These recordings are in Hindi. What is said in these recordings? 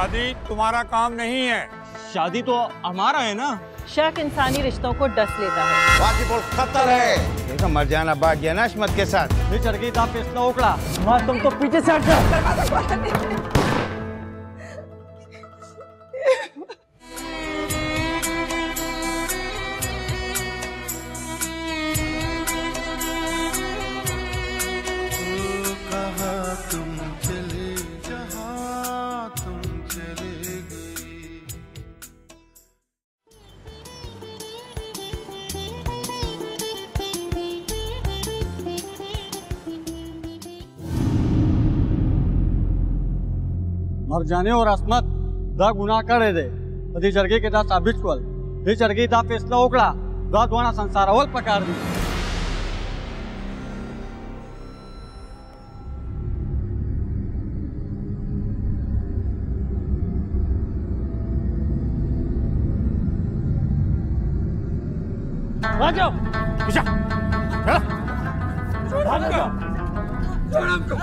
शादी तुम्हारा काम नहीं है। शादी तो हमारा है ना। शक इंसानी रिश्तों को डस लेता है। वाजिबुल खतर है। देखो मर जाना भाग गया ना अशमत के साथ। ये चढ़ गई था फैसला उकड़ा। मार तुम तो पीछे से हट जाओ। मर जाने और असमत दा गुनाह करे दे अधी जरगे के दा साबित कोल हे जरगे दा फैसला उकड़ा दा दोना संसार अवल पकार दी। राजो विशा चलो भागो छोड़ हमको।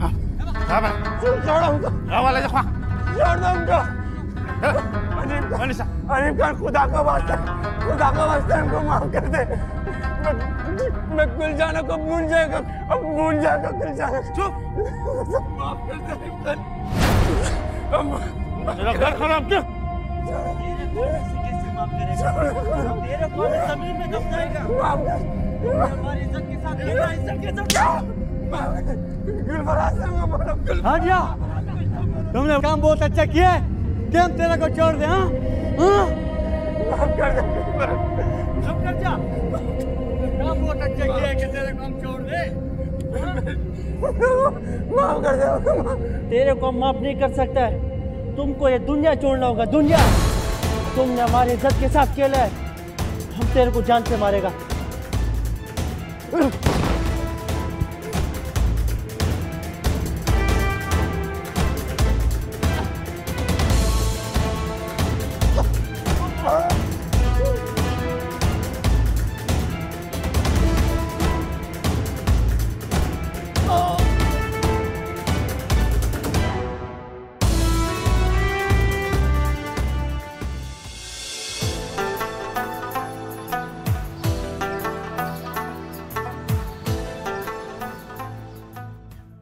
हाँ छोड़ हमको। वाले देखो छोड़ दो हमको। अनीम खान खुदा का वास्ता हमको माफ कर दे। मैं गुलजाना को भूल जाएगा। अब भूल जाएगा गुलजाना। चुप माफ कर दे अनीम खान। मेरा घर खराब क्यों? कैसे माफ करेगा? तेरे को जमीन में दब जाएगा। हमारी इज्जत के साथ तेरा इज्जत के साथ हाँ जा तुमने काम बहुत अच्छा किया है। क्या हम तेरे को छोड़ दे? हाँ माफ कर दे। सब कर जा। काम बहुत अच्छा किया है कि तेरे को हम छोड़ दे। माफ कर दे। तेरे को हम माफ नहीं कर सकता है। तुमको ये दुनिया छोड़ना होगा। दुनिया तुमने हमारी इज्जत के साथ खेला है। हम तेरे को जान से मारेगा।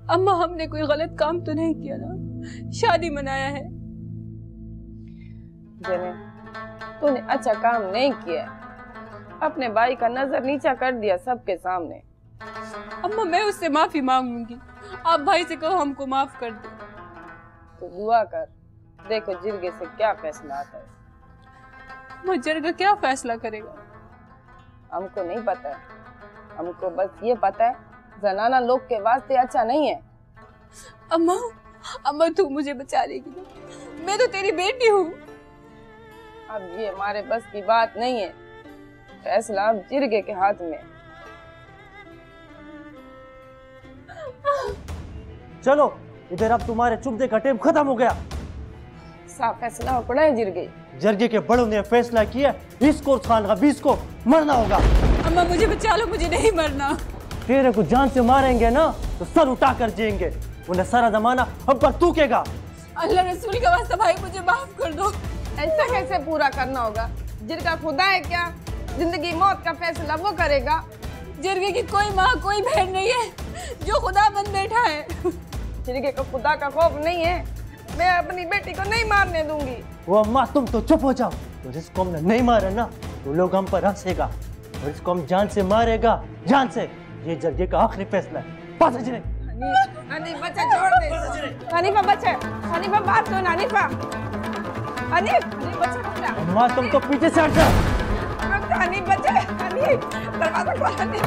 अम्मा हमने कोई गलत काम तो नहीं किया ना? शादी मनाया है। तूने अच्छा काम नहीं किया। अपने भाई का नजर नीचा कर दिया सबके सामने। अम्मा मैं उससे माफी मांगूंगी। आप भाई से कहो हमको माफ कर दे। तो दुआ कर देखो जिरगे से क्या फैसला आता है। वो जिरगा क्या फैसला करेगा? हमको नहीं पता है। हमको बस ये पता है जनाना लोग के वास्ते अच्छा नहीं है। अम्मा अम्मा तू मुझे बचा लेगी ना? मैं तो तेरी बेटी हूँ। अब ये हमारे बस की बात नहीं है। फैसला अब जिरगे के हाथ में। चलो इधर अब तुम्हारे चुपदे का टाइम खत्म हो गया। साफ फैसला उकड़ा है जिरगे। जरगे के बड़ों ने फैसला किया इसको खान का 20 को मरना होगा। अम्मा मुझे बचा लो। मुझे नहीं मरना। तेरे को जान से मारेंगे ना तो सर उठा कर जिएंगे। उन्हें सारा जमाना हम पर थूकेगा। अल्लाह रसूल का वास्ता भाई मुझे माफ कर दो। ऐसा कैसे पूरा करना होगा? जिरगा खुदा है क्या? जिंदगी मौत का फैसला वो करेगा। जिरगे की कोई माँ कोई बहन नहीं है जो खुदा बन बैठा है। जिरगे को खुदा का खौफ नहीं है। मैं अपनी बेटी को नहीं मारने दूंगी। वो अम्मा तुम तो चुप हो जाओ। तो जिसको हमने नहीं मारा ना तो लोग हम पर हंसेगा और इसको हम जान से मारेगा। जान से। ये जरगे का आखिरी फैसला है। पास बच्चा छोड़ दे। हनीफा बच्चा। हनीफा बात सुन। हनीफा बच्चा। अम्मा तुम तो पीछे से हट जाओ। हनीफ बच्चा। हनीफ दरवाजा खोल दे।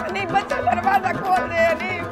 हनीफ बच्चा दरवाजा खोल दे। हनीफ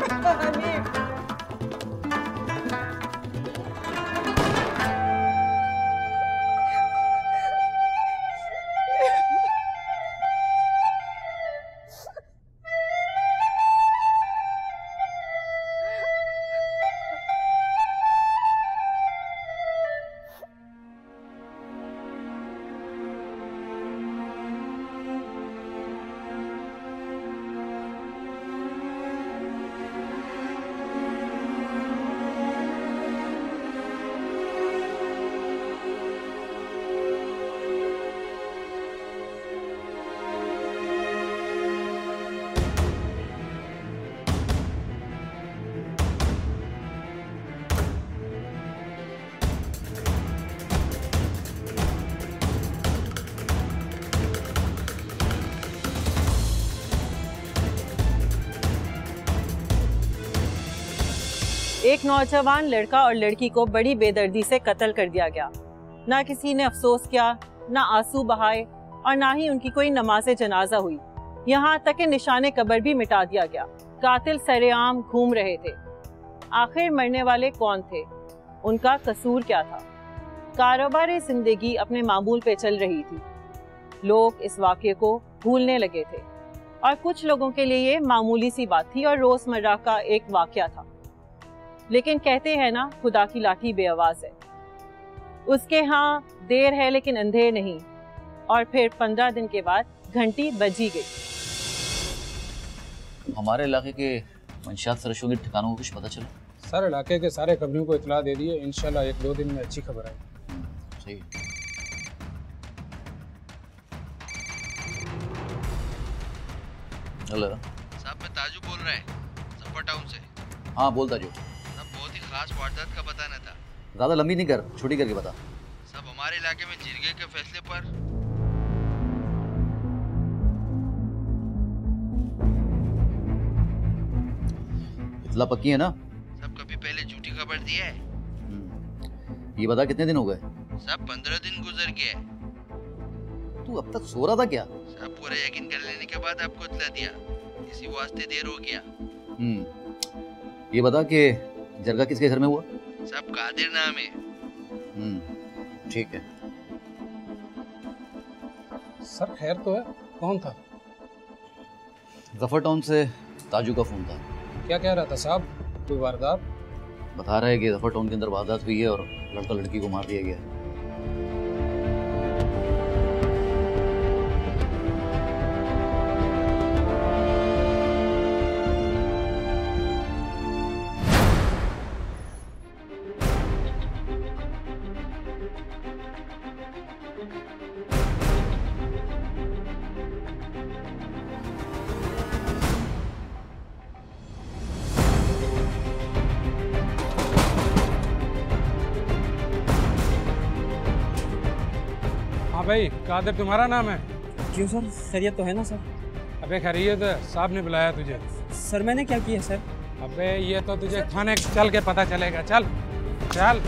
एक नौजवान लड़का और लड़की को बड़ी बेदर्दी से कत्ल कर दिया गया। ना किसी ने अफसोस किया, ना आंसू बहाए और ना ही उनकी कोई नमाज़े जनाजा हुई। यहाँ तक कि निशाने कब्र भी मिटा दिया गया। कातिल सरेआम घूम रहे थे। आखिर मरने वाले कौन थे? उनका कसूर क्या था? कारोबार जिंदगी अपने मामूल पे चल रही थी। लोग इस वाक़े को भूलने लगे थे और कुछ लोगों के लिए ये मामूली सी बात थी और रोजमर्रा का एक वाक़या था। लेकिन कहते हैं ना, खुदा की लाठी बेआवाज है। उसके यहाँ देर है लेकिन अंधेर नहीं। और फिर 15 दिन के बाद घंटी बजी गई। हमारे इलाके के मंशियात सरशों के ठिकानों को कुछ पता चला? सर इलाके के सारे कबरियों को इतला दे दिए। इंशाल्लाह 1-2 दिन में अच्छी खबर आएगी। सही है। हेलो साहब, मैं ताजू बोल रहा है जफर टाउन से। हाँ बोल ताजू। साहब, बहुत ही खास वारदात का पता न था। ज़्यादा लंबी नहीं कर, छोटी करके बता। साहब, हमारे इलाके में जिरगे के फैसले पर इतला पक्की है ना? साहब, कभी पहले झूठी खबर दी है? ये बता कितने दिन हो गए? साहब, 15 दिन गुजर गए। तू अब तक सो रहा था क्या? साहब, पूरा यकीन कर लेने के बाद आपको इतला दिया, इसी वास्ते देर हो गया। ये बता कि जरगा किसके घर में हुआ? साहब, कादिर नाम है। ठीक है। सर खैर तो है, कौन था? जफर टाउन से ताजू का फोन था। क्या कह रहा था साहब? कोई वारदात? बता रहा है कि जफर टाउन के अंदर वारदात हुई है और लड़का लड़की को मार दिया गया है। भाई, कादिर तुम्हारा नाम है? क्यों सर, खैरियत तो है ना सर? अबे खैरियत है, साहब ने बुलाया तुझे। सर मैंने क्या किया सर? अबे ये तो तुझे थाने चल के पता चलेगा। चल चल।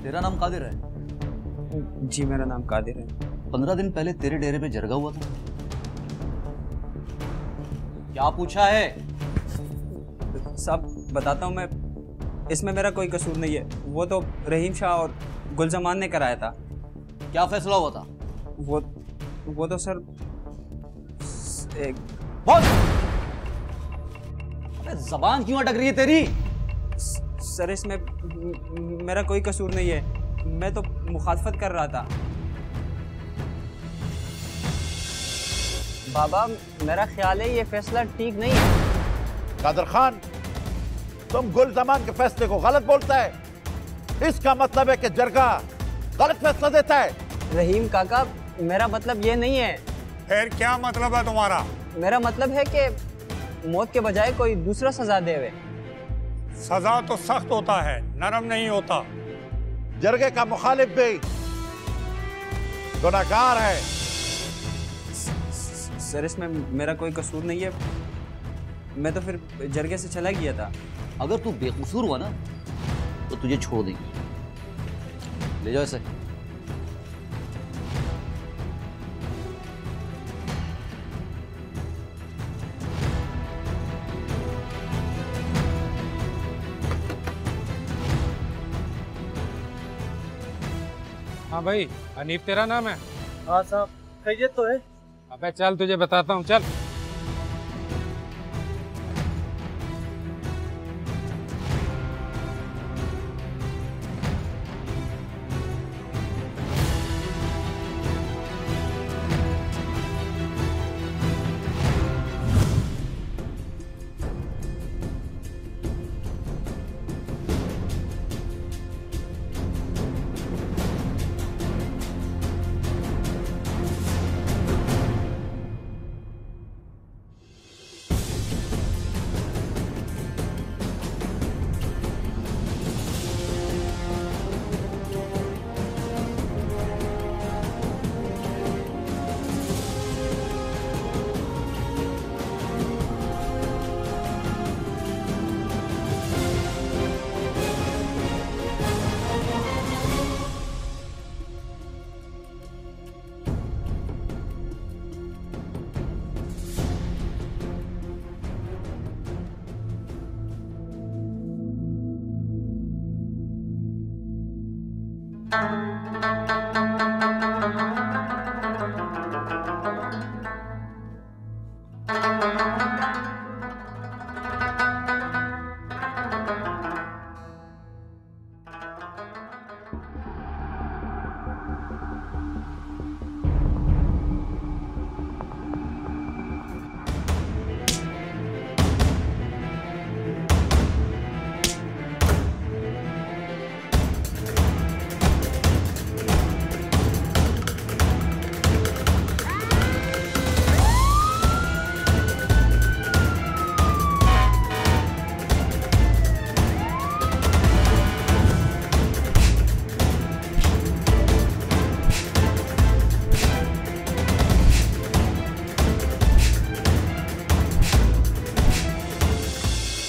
तेरा नाम कादिर है? जी मेरा नाम कादिर है। 15 दिन पहले तेरे डेरे पे जरगा हुआ था। क्या पूछा है? साहब बताता हूँ मैं, इसमें मेरा कोई कसूर नहीं है। वो तो रहीम शाह और गुलजमान ने कराया था। क्या फैसला हुआ था? वो तो सर एक जबान क्यों अटक रही है तेरी? सर इसमें मेरा कोई कसूर नहीं है, मैं तो मुखालफत कर रहा था। बाबा मेरा ख्याल है ये फैसला ठीक नहीं है। कादर खान, तुम गुल जमान के फैसले को गलत बोलता है। इसका मतलब है कि जरगा गलत फैसला देता है। रहीम काका, मेरा मतलब ये नहीं है। फिर क्या मतलब है तुम्हारा? मेरा मतलब है कि मौत के बजाय कोई दूसरा सजा देवे। सजा तो सख्त होता है, नरम नहीं होता। जरगे का मुखालिफ भी गुनाहगार है। सर इसमें मेरा कोई कसूर नहीं है, मैं तो फिर जरगे से चला गया था। अगर तू बेकसूर हुआ ना तो तुझे छोड़ देंगे। ले जाओ इसे। हाँ भाई, हनीफ तेरा नाम है? हाँ साहब, खैरियत तो है। अबे चल तुझे बताता हूँ, चल।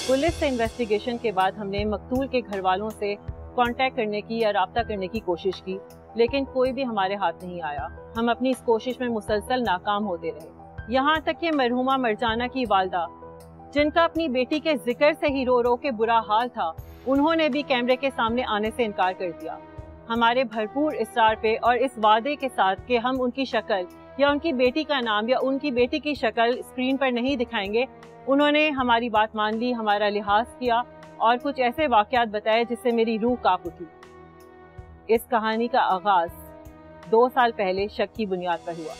पुलिस से इन्वेस्टिगेशन के बाद हमने मकतूल के घर वालों से कांटेक्ट करने की या राब्ता करने की कोशिश की, लेकिन कोई भी हमारे हाथ नहीं आया। हम अपनी इस कोशिश में मुसलसल नाकाम होते रहे। यहाँ तक कि मरहुमा मरजाना की वालदा, जिनका अपनी बेटी के जिक्र से ही रो रो के बुरा हाल था, उन्होंने भी कैमरे के सामने आने से इनकार कर दिया। हमारे भरपूर इसरार पे और इस वादे के साथ कि हम उनकी शक्ल या उनकी बेटी का नाम या उनकी बेटी की शक्ल स्क्रीन पर नहीं दिखाएंगे, उन्होंने हमारी बात मान ली, हमारा लिहाज किया और कुछ ऐसे वाकयात बताए जिससे मेरी रूह कांप उठी। इस कहानी का आगाज 2 साल पहले शक की बुनियाद पर हुआ।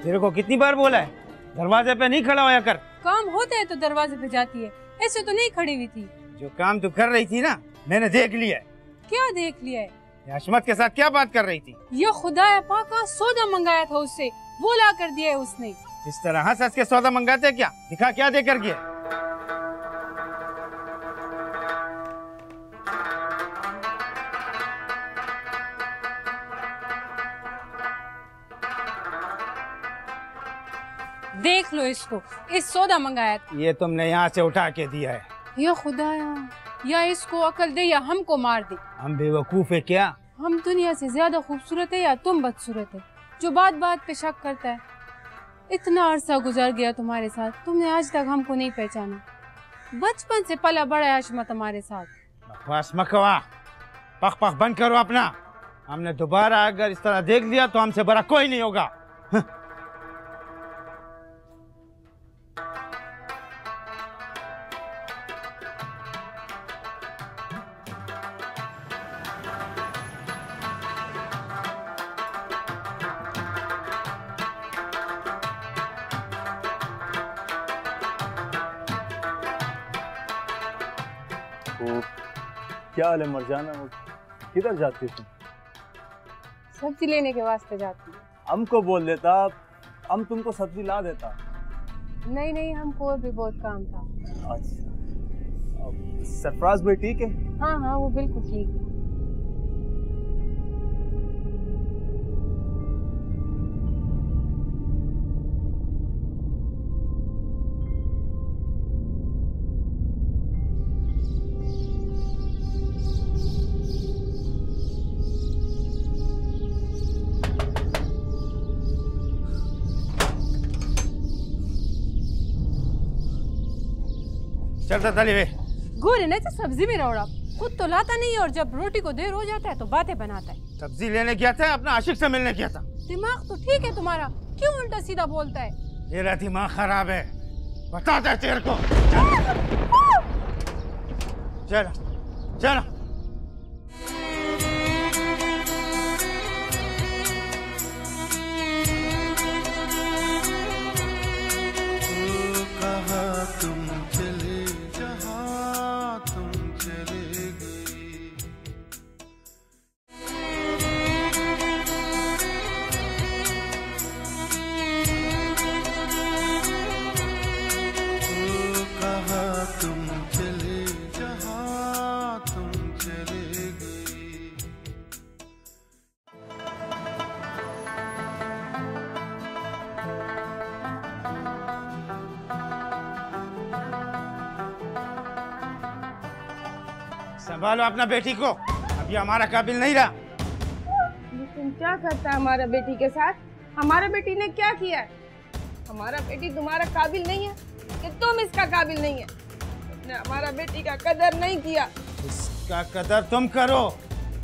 तेरे को कितनी बार बोला है दरवाजे पे नहीं खड़ा होया कर। काम होते है तो दरवाजे पे जाती है, ऐसे तो नहीं खड़ी हुई थी। जो काम तू कर रही थी ना, मैंने देख लिया है। क्या देख लिया है? अशमत के साथ क्या बात कर रही थी? ये खुदा पाका सौदा मंगाया था उससे, वो ला कर दिया है उसने। इस तरह हंस हंस के सौदा मंगाते क्या? दिखा क्या दे कर गया? देख लो इसको, इस सौदा मंगाया था। ये तुमने यहाँ से उठा के दिया है। या खुदाया, या इसको अकल दे या हमको मार दे। हम बेवकूफ है क्या? हम दुनिया से ज्यादा खूबसूरत है या तुम बदसूरत है जो बात बात पे शक करता है? इतना अरसा गुजर गया तुम्हारे साथ, तुमने आज तक हमको नहीं पहचाना। बचपन से पला बड़ा है अशमत हमारे साथ। बकवास मकवा, पख पख बंद करो अपना। हमने दोबारा अगर इस तरह देख लिया तो हमसे बड़ा कोई नहीं होगा। क्या हाल है मरजाना, किधर जाती तुम? सब्जी लेने के वास्ते जाती हूँ। हमको बोल देता, हम तुमको सब्जी ला देता। नहीं नहीं, हमको और भी बहुत काम था। अच्छा, सरफराज भाई ठीक है? हाँ हाँ, वो बिल्कुल ठीक है। चलता तली वे गोरे ने तो सब्जी में रोड़ा, खुद तो लाता नहीं और जब रोटी को देर हो जाता है तो बातें बनाता है। सब्जी लेने गया था, अपना आशिक से मिलने गया था। दिमाग तो ठीक है तुम्हारा, क्यों उल्टा सीधा बोलता है? तेरा दिमाग खराब है, बताता है तेरे को। चलो चलो। संभालो अपना बेटी को, अभी हमारा काबिल नहीं रहा। लेकिन क्या करता है हमारा बेटी के साथ? हमारा बेटी ने क्या किया है? हमारा बेटी तुम्हारा काबिल नहीं है कि तुम इसका काबिल नहीं है? उसने हमारा बेटी का कदर नहीं किया। इसका कदर तुम करो,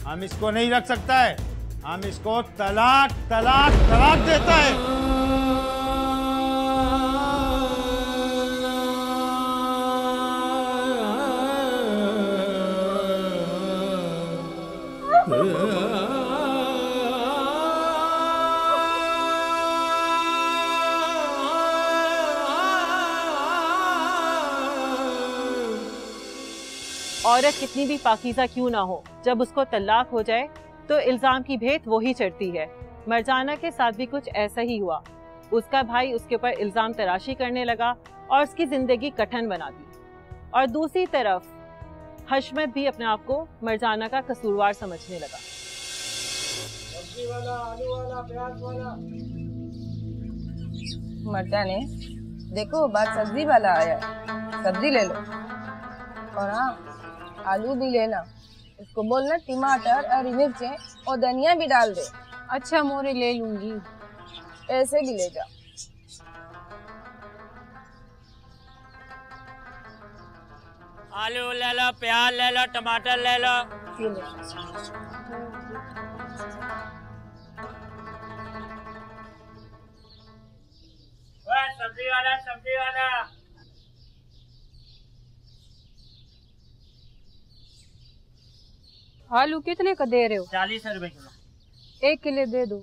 हम इसको नहीं रख सकता है, हम इसको तलाक तलाक तलाक देता है। औरत कितनी भी पाकीज़ा क्यों ना हो, जब उसको तलाक हो जाए तो इल्जाम की भेंट वो ही चढ़ती है। मरजाना के साथ भी कुछ ऐसा ही हुआ। उसका भाई उसके ऊपर इल्जाम तराशी करने लगा और उसकी जिंदगी कठिन बना दी। और दूसरी तरफ हशमत भी अपने आप को मरजाना का कसूरवार समझने लगा। सब्जी वाला, आलू वाला, प्याज वाला। मर्जाने, देखो बात सब्जी वाला आया है, सब्जी ले लो। और हाँ, आलू भी लेना, इसको बोलना टमाटर और मिर्चें और धनिया भी डाल दे। अच्छा मोरे, ले लूंगी। ऐसे भी ले जाओ। आलू ले लो, प्याज ले लो, टमाटर ले लो। सब्जी वाला, सब्जी वाला। आलू कितने का दे रहे हो? 40 रुपए किलो। 1 किलो दे दो।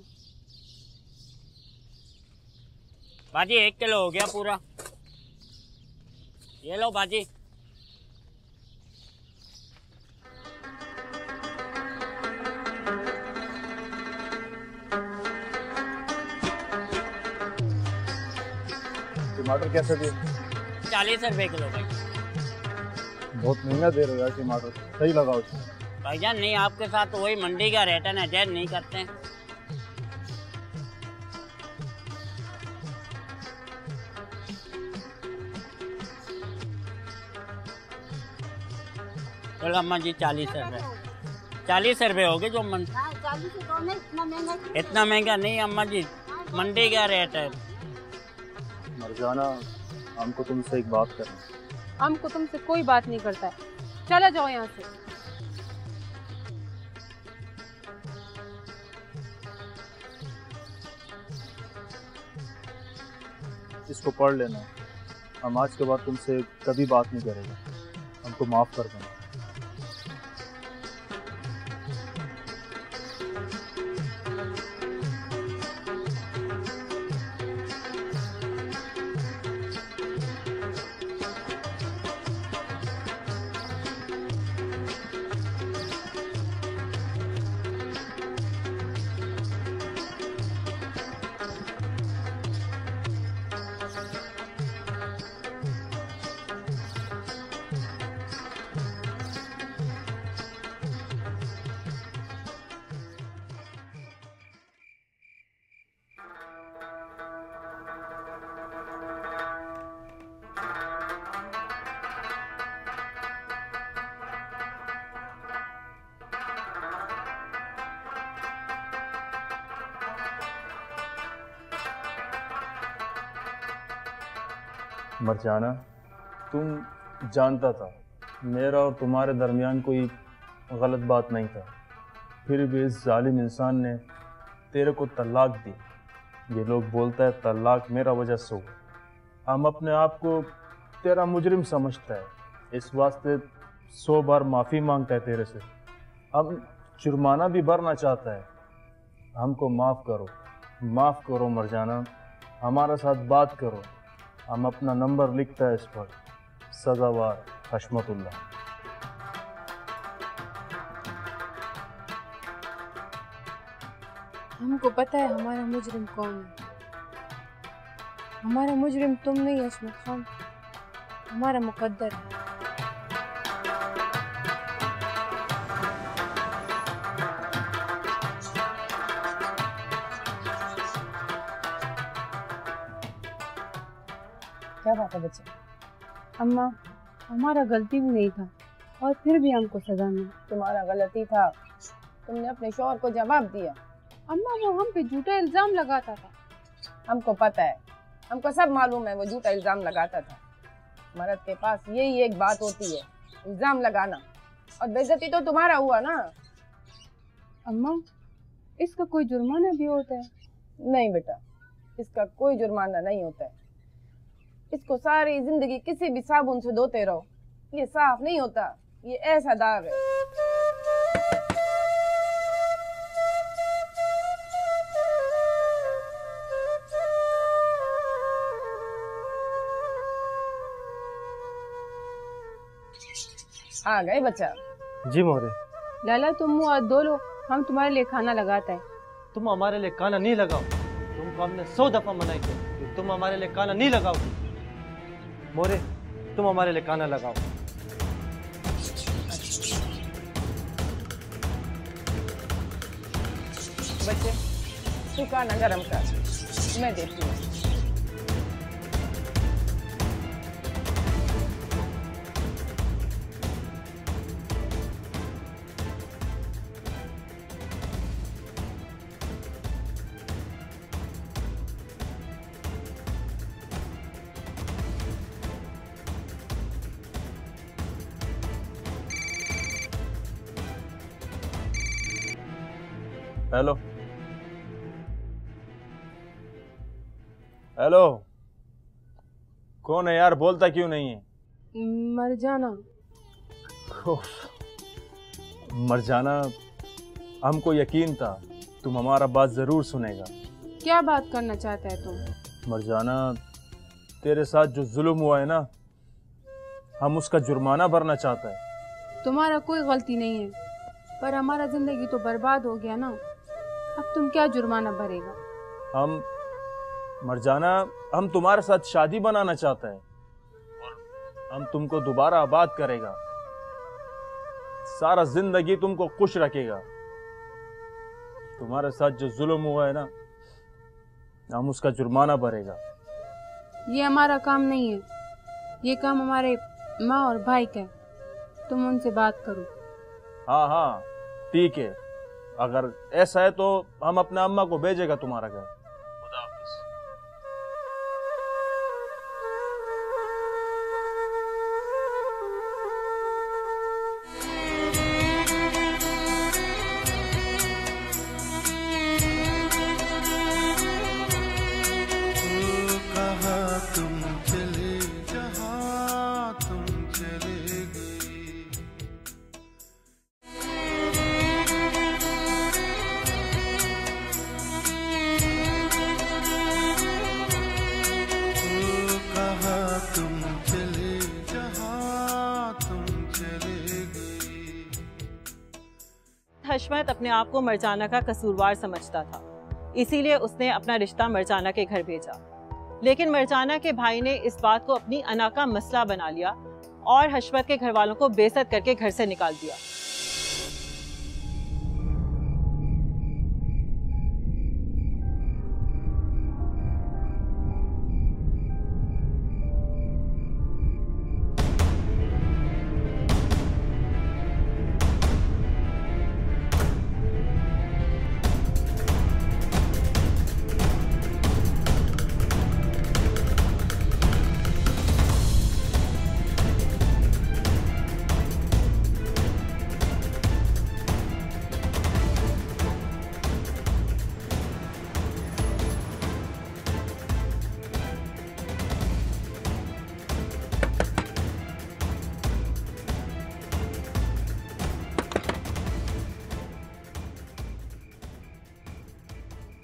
बाजी 1 किलो हो गया पूरा, ये लो बाजी। टमाटर कैसे दिए? 40 रुपए किलो भाई। बहुत महंगा दे रहे हो यार टमाटर, सही लगाओ उसमें। भाईजान नहीं, आपके साथ तो वही मंडी का रेट है ना, जैद नहीं करते हैं। चलो अम्मा जी 40 रुपए, 40 रुपए हो गए जो इतना महंगा नहीं अम्मा जी, मंडी का रेट है। मरजाना, हमको तुमसे एक बात करनी है। हमको तुमसे कोई बात नहीं करता है, चला जाओ यहाँ से। इसको पढ़ लेना, हम आज के बाद तुमसे कभी बात नहीं करेंगे, हमको माफ कर देना। मरजाना, तुम जानता था मेरा और तुम्हारे दरमियान कोई गलत बात नहीं था, फिर भी इस जालिम इंसान ने तेरे को तलाक दी। ये लोग बोलता है तलाक मेरा वजह से हो। हम अपने आप को तेरा मुजरिम समझता है, इस वास्ते 100 बार माफ़ी मांगता है तेरे से। हम जुर्माना भी भरना चाहता है। हमको माफ़ करो मरजाना, हमारे साथ बात करो। हम अपना नंबर लिखता है इस पर, सज़ावार हशमतुल्लाह। हमको पता है हमारा मुजरिम कौन है। हमारा मुजरिम तुम नहीं अशमत खान, हमारा मुकद्दर है। क्या बात है बच्चे? अम्मा, हमारा गलती भी नहीं था और फिर भी हमको सजा मिली। तुम्हारा गलती था, तुमने अपने शौहर को जवाब दिया। अम्मा, वो हम पे झूठा इल्जाम लगाता था। हमको पता है, हमको सब मालूम है वो झूठा इल्जाम लगाता था। मर्द के पास यही एक बात होती है, इल्जाम लगाना, और बेइज्जती तो तुम्हारा हुआ ना। अम्मा, इसका कोई जुर्माना भी होता है? नहीं बेटा, इसका कोई जुर्माना नहीं होता है। इसको सारी जिंदगी किसी भी साबुन से धोते रहो, ये साफ नहीं होता, ये ऐसा दाग है। आ गए बच्चा? जी मोहरे। लाला, तुम मुँह हाथ धो लो, हम तुम्हारे लिए खाना लगाता है। तुम हमारे लिए खाना नहीं लगाओ, तुमको हमने 100 दफा मनाई थे, तुम हमारे लिए खाना नहीं लगाओ। मोरे, तुम हमारे लिए खाना लगाओ। बच्चे, तू खाना गरम कर, मैं देती हूँ। हेलो हेलो, कौन है यार? बोलता क्यों नहीं है? मरजाना। मरजाना, हमको यकीन था तुम हमारा बात जरूर सुनेगा। क्या बात करना चाहता है तुम? मरजाना, तेरे साथ जो जुल्म हुआ है ना, हम उसका जुर्माना भरना चाहता है। तुम्हारा कोई गलती नहीं है, पर हमारा जिंदगी तो बर्बाद हो गया ना। अब तुम क्या जुर्माना भरेगा? हम मरजाना, हम तुम्हारे साथ शादी बनाना चाहते हैं और हम तुमको दोबारा आबाद करेगा, सारा जिंदगी तुमको खुश रखेगा। तुम्हारे साथ जो जुल्म हुआ है ना, हम उसका जुर्माना भरेगा। ये हमारा काम नहीं है, ये काम हमारे माँ और भाई का है। तुम उनसे बात करो। हाँ हाँ ठीक है, अगर ऐसा है तो हम अपने अम्मा को भेजेगा तुम्हारा घर। खुदा हाफिज। हशमत अपने आप को मरजाना का कसूरवार समझता था, इसीलिए उसने अपना रिश्ता मरजाना के घर भेजा। लेकिन मरजाना के भाई ने इस बात को अपनी अना का मसला बना लिया और हशमत के घर वालों को बेइज्जत करके घर से निकाल दिया।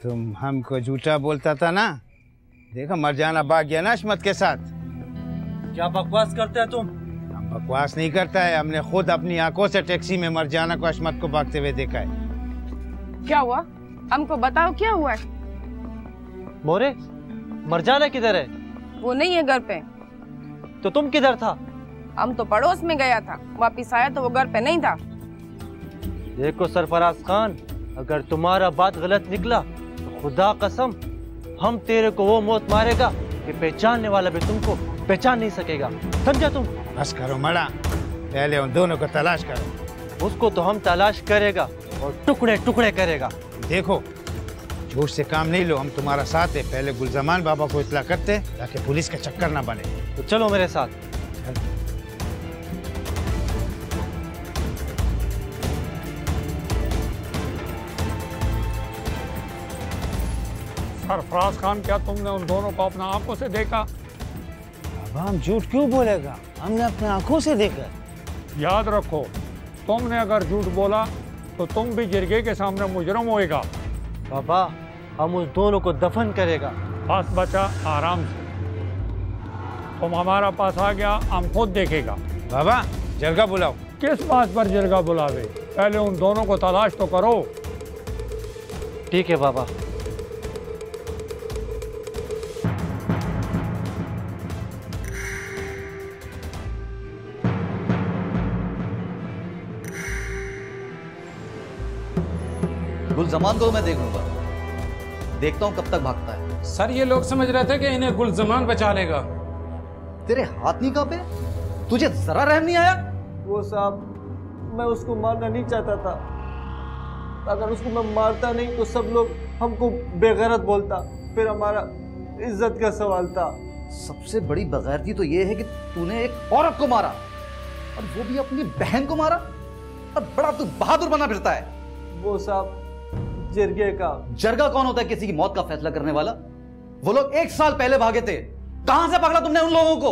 तुम हमको झूठा बोलता था ना, देखो मरजाना भाग गया ना अशमत के साथ। क्या बकवास करते हैं तुम? हम बकवास नहीं करता है, हमने खुद अपनी आंखों से टैक्सी में मरजाना को अशमत को भागते हुए देखा है। क्या हुआ? हमको बताओ क्या हुआ है? मोरे, मरजाना किधर है? वो नहीं है घर पे। तो तुम किधर था? हम तो पड़ोस में गया था, वापिस आया तो वो घर पे नहीं था। देखो सरफराज खान, अगर तुम्हारा बात गलत निकला तो खुदा कसम हम तेरे को वो मौत मारेगा कि पहचानने वाला भी तुमको पहचान नहीं सकेगा, समझा तुम? बस करो मड़ा, पहले उन दोनों को तलाश करो। उसको तो हम तलाश करेगा और टुकड़े टुकड़े करेगा। देखो झूठ से काम नहीं लो, हम तुम्हारा साथ है। पहले गुलजमान बाबा को इत्तला करते ताकि पुलिस का चक्कर ना बने। तो चलो मेरे साथ। सरफराज खान, क्या तुमने उन दोनों को अपना आंखों से देखा? बाबा हम झूठ क्यों बोलेगा, हमने अपने आंखों से देखा। याद रखो, तुमने अगर झूठ बोला तो तुम भी जिरगे के सामने मुजरम होएगा। बाबा हम उस दोनों को दफन करेगा। बस बचा, आराम से। तुम हमारा पास आ गया, हम खुद देखेगा। बाबा जरगा बुलाओ। किस बात पर जरगा बुलावे? पहले उन दोनों को तलाश तो करो। ठीक है बाबा। गुलजमान को मैं देख लूंगा, देखता हूं कब तक भागता है। सर ये लोग समझ रहे थे कि इन्हें गुलजमान बचा लेगा। तेरे हाथ नहीं कांपे? तुझे जरा रहम नहीं आया? वो साहब, मैं उसको मारना नहीं चाहता था। अगर उसको मैं मारता नहीं तो सब लोग हमको बेगैरत बोलता, फिर हमारा इज्जत का सवाल था। सबसे बड़ी बेगैरती तो ये है कि तूने एक औरत को मारा, और वो भी अपनी बहन को मारा, और बड़ा तू बहादुर बना फिरता है। वो साहब जरगे का। जरगा कौन होता है किसी की मौत का फैसला करने वाला? वो लोग 1 साल पहले भागे थे। कहां से पकड़ा तुमने उन लोगों को?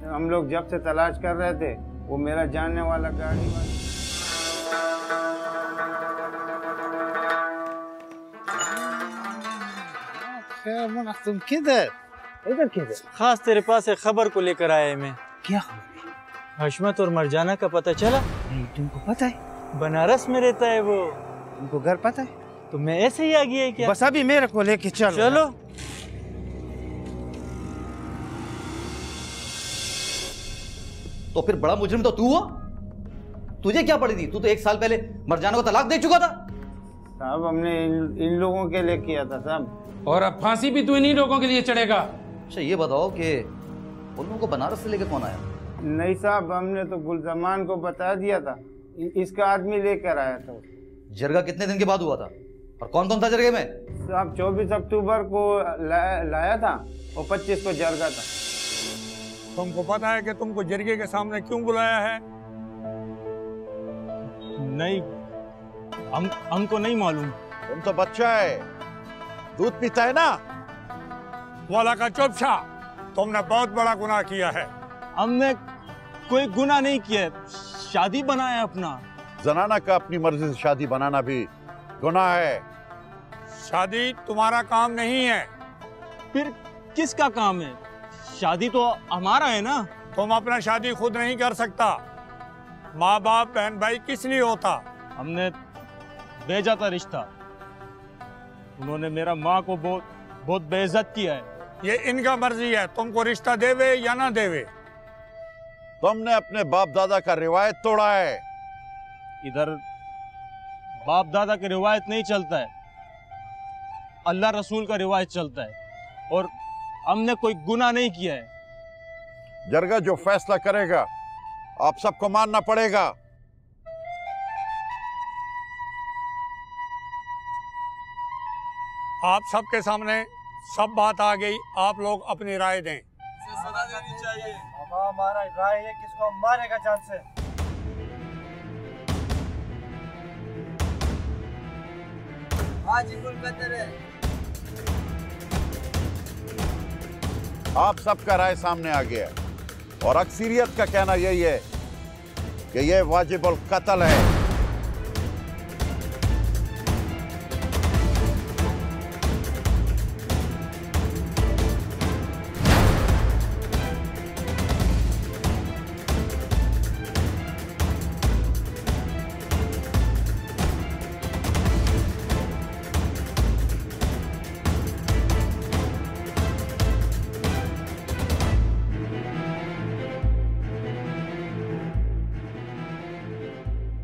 हम लोग जब से तलाश कर रहे थे, वो मेरा जानने वाला गाड़ी वाला। तुम किधर? इधर किधर? खास तेरे पास एक खबर को लेकर आया मैं। क्या खबर? हशमत और मरजाना का पता चला? नहीं, तुमको पता है? बनारस में रहता है वो। तुमको घर पता है? तो मैं ऐसे ही आ गया है क्या? बस अभी मेरे को लेके चलो। चलो। तो फिर बड़ा मुजरिम तो तू हुआ। तुझे क्या पड़ी थी? तू तो 1 साल पहले मरजाना को तलाक दे चुका था। साहब हमने इन लोगों के लिए किया था साहब। और अब फांसी भी तू इन्हीं लोगों के लिए चढ़ेगा। अच्छा ये बताओ कि उन लोगों को बनारस से लेकर कौन आया? नहीं साहब, हमने तो गुलजमान को बता दिया था, इसका आदमी लेकर आया था। जरगा कितने दिन के बाद हुआ था और कौन कौन था जरगे में? साहब 24 अक्टूबर को लाया था और 25 को जरगा था। तुमको पता है कि तुमको जरगे के सामने क्यों बुलाया है? नहीं, हमको नहीं मालूम। तुम तो बच्चा है, दूध पीता है ना। वाला का चुपचा, तुमने बहुत बड़ा गुनाह किया है। हमने कोई गुनाह नहीं किया, शादी बनाया अपना। जनाना का अपनी मर्जी से शादी बनाना भी गुनाह है। शादी तुम्हारा काम नहीं है। फिर किसका काम है? शादी तो हमारा है ना। तुम अपना शादी खुद नहीं कर सकता। माँ बाप बहन भाई किस लिए होता? हमने भेजा था रिश्ता, उन्होंने मेरा माँ को बहुत बेइज्जत किया है। ये इनका मर्जी है, तुमको रिश्ता देवे या ना देवे। तुमने अपने बाप दादा का रिवायत तोड़ा है। इधर बाप दादा की रिवायत नहीं चलता है, अल्लाह रसूल का रिवायत चलता है, और हमने कोई गुनाह नहीं किया है। जरगा जो फैसला करेगा आप सबको मानना पड़ेगा। आप सबके सामने सब बात आ गई, आप लोग अपनी राय दें। सजा देनी चाहिए। हमारा राय है किसको हम मारेगा जान से। आप सबका राय सामने आ गया और अक्सरियत का कहना यही है कि यह वाजिबुल कत्ल है।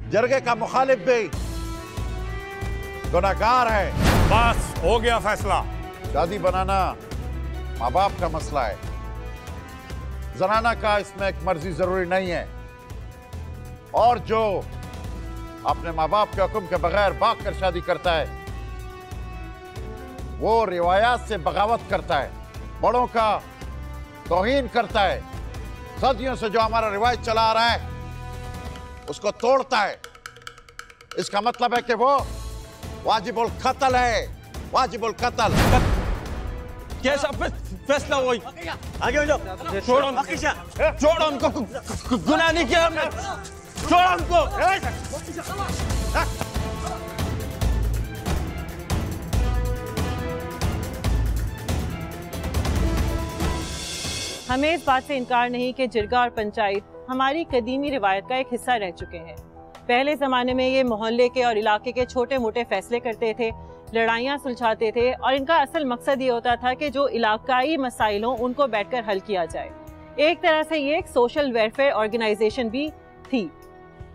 जरगे का मुखालिफ भी गुनाहगार है। बस हो गया फैसला। शादी बनाना माँ बाप का मसला है, जनाना का इसमें एक मर्जी जरूरी नहीं है। और जो अपने माँ बाप के हुक्म के बगैर भाग कर शादी करता है वो रिवायात से बगावत करता है, बड़ों का तौहीन करता है। सदियों से जो हमारा रिवाज चला आ रहा है उसको तोड़ता है। इसका मतलब है कि वो वाजिबुल कत्ल है, वाजिबुल कत्ल। कैसा फैसला हुई? आगे हो जाओ। छोड़ो हमको, गुनाह नहीं किया हमने, छोड़ो हमको। हमें इस बात से इनकार नहीं कि जिरगा और पंचायत हमारी कदीमी रिवायत का एक हिस्सा रह चुके हैं। पहले ज़माने में ये मोहल्ले के और इलाके के छोटे मोटे फैसले करते थे, लड़ाइयाँ सुलझाते थे और इनका असल मकसद ये होता था कि जो इलाकाई मसाइल हों उनको बैठकर हल किया जाए। एक तरह से ये एक सोशल वेलफेयर ऑर्गेनाइजेशन भी थी।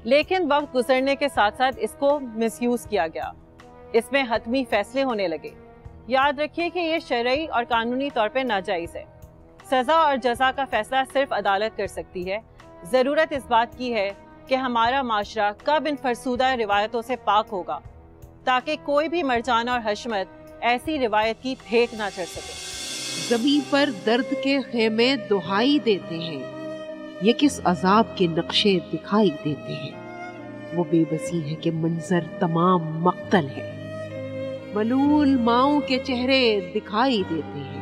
लेकिन वक्त गुजरने के साथ साथ इसको मिसयूज़ किया गया, इसमें हतमी फैसले होने लगे। याद रखिए कि ये शरई और कानूनी तौर पर नाजायज़ है। सज़ा और जज़ा का फैसला सिर्फ अदालत कर सकती है। ज़रूरत इस बात की है कि हमारा माशरा कब इन फरसूदा रिवायतों से पाक होगा ताकि कोई भी मरजान और हशमत ऐसी रिवायत की फेंक ना चढ़ सके। ज़मीन पर दर्द के खेमे दुहाई देते हैं, ये किस अजाब के नक्शे दिखाई देते हैं। वो बेबसी है कि मंजर तमाम मक्तल है, मलूल माओं के चेहरे दिखाई देते हैं।